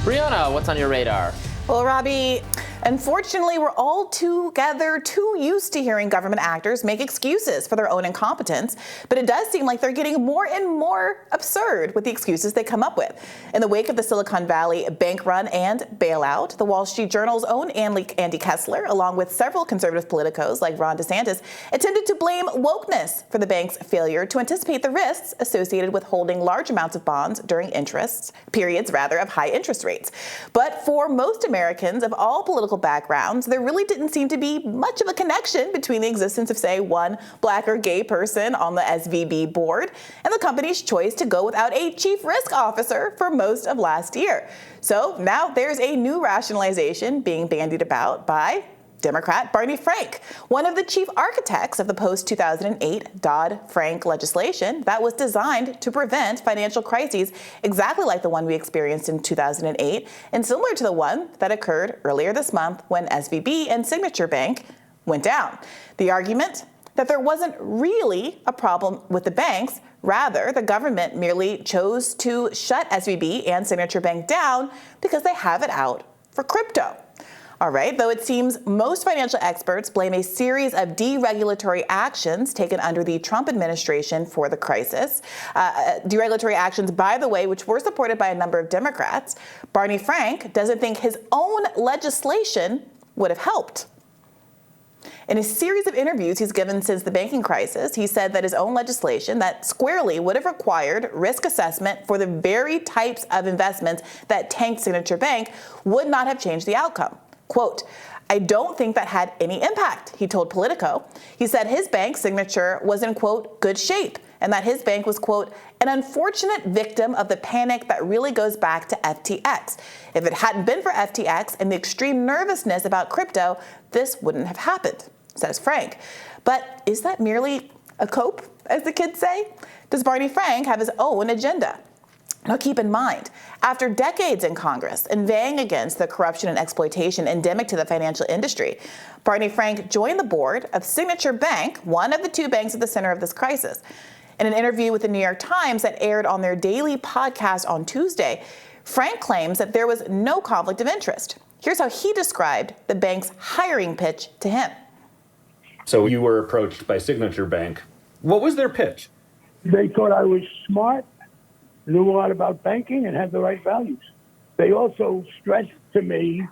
Briahna, what's on your radar? Well, Robbie, unfortunately, we're all too used to hearing government actors make excuses for their own incompetence, but it does seem like they're getting more and more absurd with the excuses they come up with. In the wake of the Silicon Valley bank run and bailout, the Wall Street Journal's own Andy Kessler, along with several conservative politicos like Ron DeSantis, attempted to blame wokeness for the bank's failure to anticipate the risks associated with holding large amounts of bonds during periods of high interest rates. But for most Americans of all political backgrounds, there really didn't seem to be much of a connection between the existence of, say, one black or gay person on the SVB board and the company's choice to go without a chief risk officer for most of last year. So now there's a new rationalization being bandied about by Democrat Barney Frank, one of the chief architects of the post-2008 Dodd-Frank legislation that was designed to prevent financial crises exactly like the one we experienced in 2008 and similar to the one that occurred earlier this month when SVB and Signature Bank went down. The argument that there wasn't really a problem with the banks, rather the government merely chose to shut SVB and Signature Bank down because they have it out for crypto. All right, though it seems most financial experts blame a series of deregulatory actions taken under the Trump administration for the crisis. Deregulatory actions, by the way, which were supported by a number of Democrats. Barney Frank doesn't think his own legislation would have helped. In a series of interviews he's given since the banking crisis, he said that his own legislation that squarely would have required risk assessment for the very types of investments that tanked Signature Bank would not have changed the outcome. Quote, "I don't think that had any impact," he told Politico. He said his bank, Signature, was in, quote, "good shape," and that his bank was, quote, "an unfortunate victim of the panic that really goes back to FTX. If it hadn't been for FTX and the extreme nervousness about crypto, this wouldn't have happened," says Frank. But is that merely a cope, as the kids say? Does Barney Frank have his own agenda? Now keep in mind, after decades in Congress inveighing against the corruption and exploitation endemic to the financial industry, Barney Frank joined the board of Signature Bank, one of the two banks at the center of this crisis. In an interview with the New York Times that aired on their daily podcast on Tuesday, Frank claims that there was no conflict of interest. Here's how he described the bank's hiring pitch to him. So you were approached by Signature Bank. What was their pitch? They thought I was smart, knew a lot about banking, and had the right values. They also stressed to me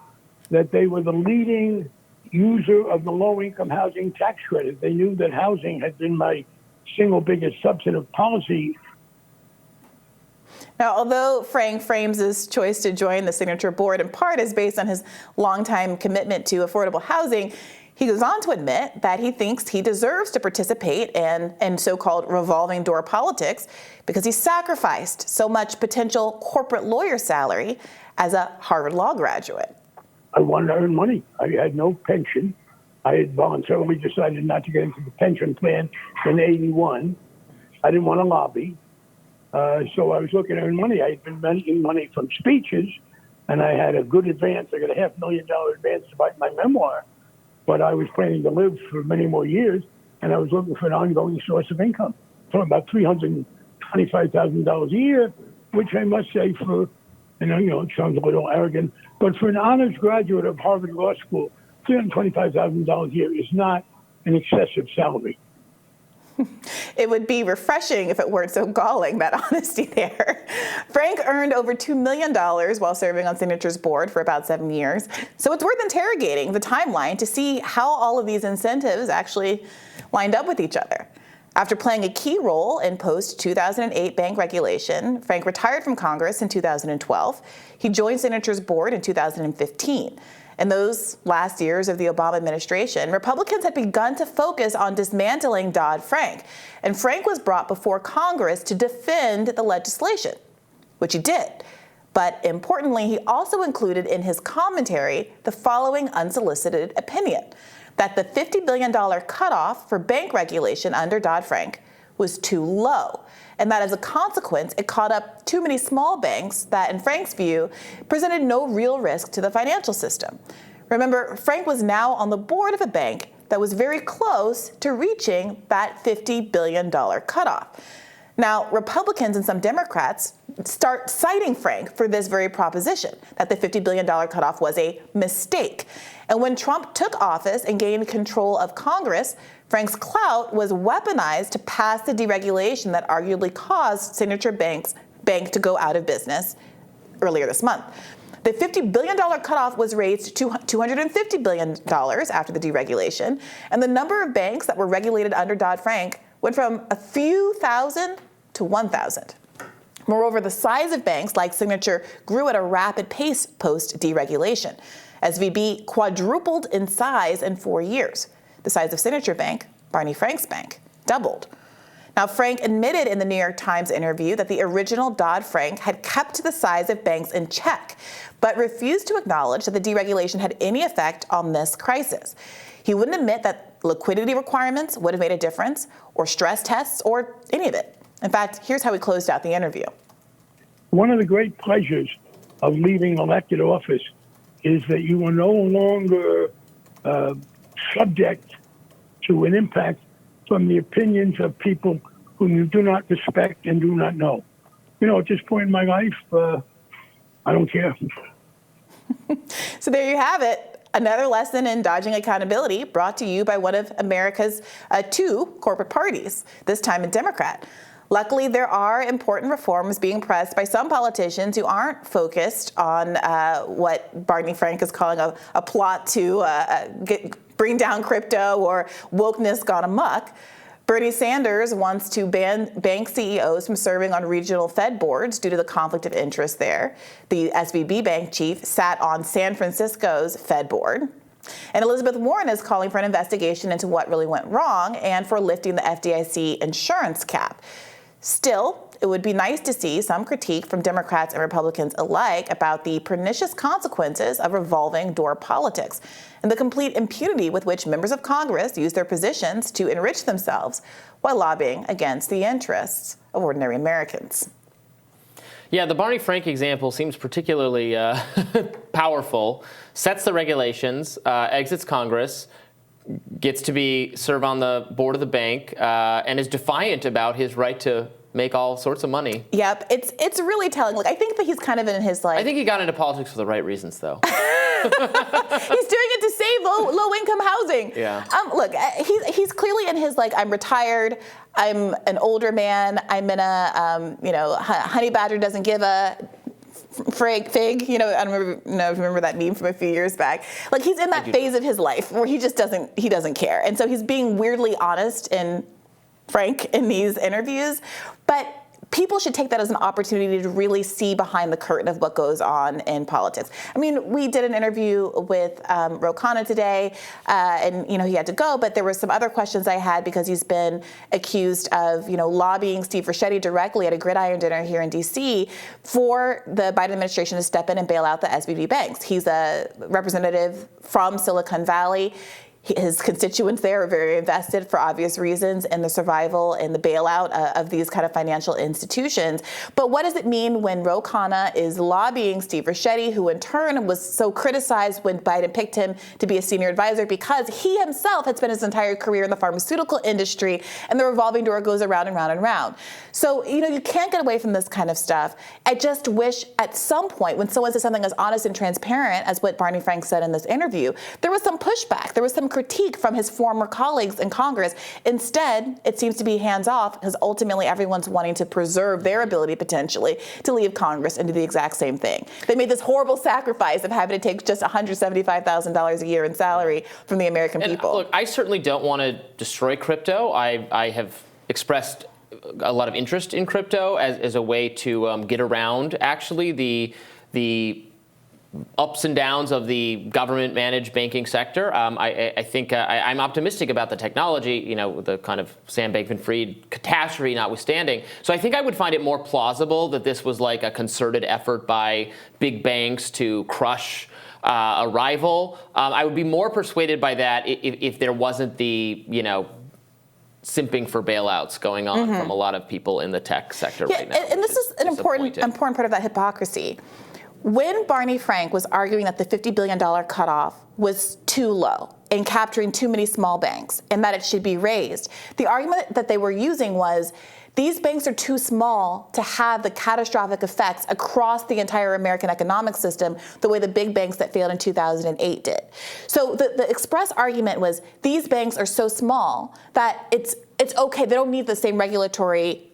that they were the leading user of the low-income housing tax credit. They knew that housing had been my single biggest substantive policy. Now, although Frank frames his choice to join the Signature board in part as based on his longtime commitment to affordable housing, he goes on to admit that he thinks he deserves to participate in so-called revolving door politics because he sacrificed so much potential corporate lawyer salary as a Harvard Law graduate. I wanted to earn money. I had no pension. I had voluntarily decided not to get into the pension plan in '81. I didn't want to lobby. So I was looking to earn money. I had been making money from speeches, and I had a good advance. I got a $500,000 advance to buy my memoir. But I was planning to live for many more years, and I was looking for an ongoing source of income for about $325,000 a year, which I must say for, it sounds a little arrogant, but for an honors graduate of Harvard Law School, $325,000 a year is not an excessive salary. It would be refreshing if it weren't so galling, that honesty there. Frank earned over $2 million while serving on Signature's board for about 7 years. So it's worth interrogating the timeline to see how all of these incentives actually lined up with each other. After playing a key role in post-2008 bank regulation, Frank retired from Congress in 2012. He joined Signature's board in 2015. In those last years of the Obama administration, Republicans had begun to focus on dismantling Dodd-Frank, and Frank was brought before Congress to defend the legislation, which he did. But importantly, he also included in his commentary the following unsolicited opinion, that the $50 billion cutoff for bank regulation under Dodd-Frank was too low, and that as a consequence, it caught up too many small banks that, in Frank's view, presented no real risk to the financial system. Remember, Frank was now on the board of a bank that was very close to reaching that $50 billion cutoff. Now, Republicans and some Democrats start citing Frank for this very proposition, that the $50 billion cutoff was a mistake. And when Trump took office and gained control of Congress, Frank's clout was weaponized to pass the deregulation that arguably caused Signature Bank to go out of business earlier this month. The $50 billion cutoff was raised to $250 billion after the deregulation, and the number of banks that were regulated under Dodd-Frank went from a few thousand to 1,000. Moreover, the size of banks like Signature grew at a rapid pace post-deregulation. SVB quadrupled in size in 4 years. The size of Signature Bank, Barney Frank's bank, doubled. Now, Frank admitted in the New York Times interview that the original Dodd-Frank had kept the size of banks in check, but refused to acknowledge that the deregulation had any effect on this crisis. He wouldn't admit that liquidity requirements would have made a difference, or stress tests, or any of it. In fact, here's how he closed out the interview. One of the great pleasures of leaving elected office is that you are no longer subject to an impact from the opinions of people whom you do not respect and do not know. You know, at this point in my life, I don't care. So there you have it. Another lesson in dodging accountability brought to you by one of America's two corporate parties, this time a Democrat. Luckily, there are important reforms being pressed by some politicians who aren't focused on what Barney Frank is calling a plot to bring down crypto or wokeness gone amok. Bernie Sanders wants to ban bank CEOs from serving on regional Fed boards due to the conflict of interest there. The SVB bank chief sat on San Francisco's Fed board. And Elizabeth Warren is calling for an investigation into what really went wrong and for lifting the FDIC insurance cap. Still, it would be nice to see some critique from Democrats and Republicans alike about the pernicious consequences of revolving door politics and the complete impunity with which members of Congress use their positions to enrich themselves while lobbying against the interests of ordinary Americans. Yeah, the Barney Frank example seems particularly powerful. Sets the regulations, exits Congress, gets to serve on the board of the bank, and is defiant about his right to make all sorts of money. Yep, it's really telling. Like, I think that he's kind of in his I think he got into politics for the right reasons, though. He's doing it to save low-income housing. Yeah. Look, he's clearly in his, like, I'm retired, I'm an older man, I'm in a, honey badger doesn't give a fig, I don't remember that meme from a few years back. Like, he's in that phase of his life where he just doesn't care. And so he's being weirdly honest and frank in these interviews, but people should take that as an opportunity to really see behind the curtain of what goes on in politics. I mean, we did an interview with Ro Khanna today, and he had to go, but there were some other questions I had because he's been accused of, lobbying Steve Ricchetti directly at a gridiron dinner here in D.C. for the Biden administration to step in and bail out the SVB banks. He's a representative from Silicon Valley. His constituents there are very invested, for obvious reasons, in the survival and the bailout of these kind of financial institutions. But what does it mean when Ro Khanna is lobbying Steve Ricchetti, who in turn was so criticized when Biden picked him to be a senior advisor because he himself had spent his entire career in the pharmaceutical industry, and the revolving door goes around and round and round. So, you can't get away from this kind of stuff. I just wish at some point when someone says something as honest and transparent as what Barney Frank said in this interview, there was some pushback. There was some critique from his former colleagues in Congress. Instead, it seems to be hands-off because ultimately everyone's wanting to preserve their ability potentially to leave Congress and do the exact same thing. They made this horrible sacrifice of having to take just $175,000 a year in salary from the American people. Look, I certainly don't want to destroy crypto. I have expressed a lot of interest in crypto as a way to get around actually the ups and downs of the government-managed banking sector. I think I'm optimistic about the technology, the kind of Sam Bankman-Fried catastrophe notwithstanding. So I think I would find it more plausible that this was like a concerted effort by big banks to crush a rival. I would be more persuaded by that if there wasn't the, simping for bailouts going on from a lot of people in the tech sector right now. And this is an important part of that hypocrisy. When Barney Frank was arguing that the $50 billion cutoff was too low and capturing too many small banks and that it should be raised, the argument that they were using was these banks are too small to have the catastrophic effects across the entire American economic system the way the big banks that failed in 2008 did. So the express argument was these banks are so small that it's okay. They don't need the same regulatory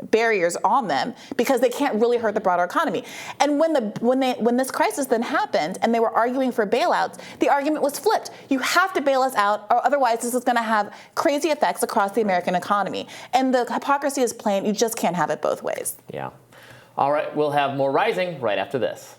barriers on them because they can't really hurt the broader economy. And when this crisis then happened and they were arguing for bailouts, the argument was flipped. You have to bail us out, or otherwise this is going to have crazy effects across the American economy. And the hypocrisy is plain. You just can't have it both ways. Yeah. All right. We'll have more Rising right after this.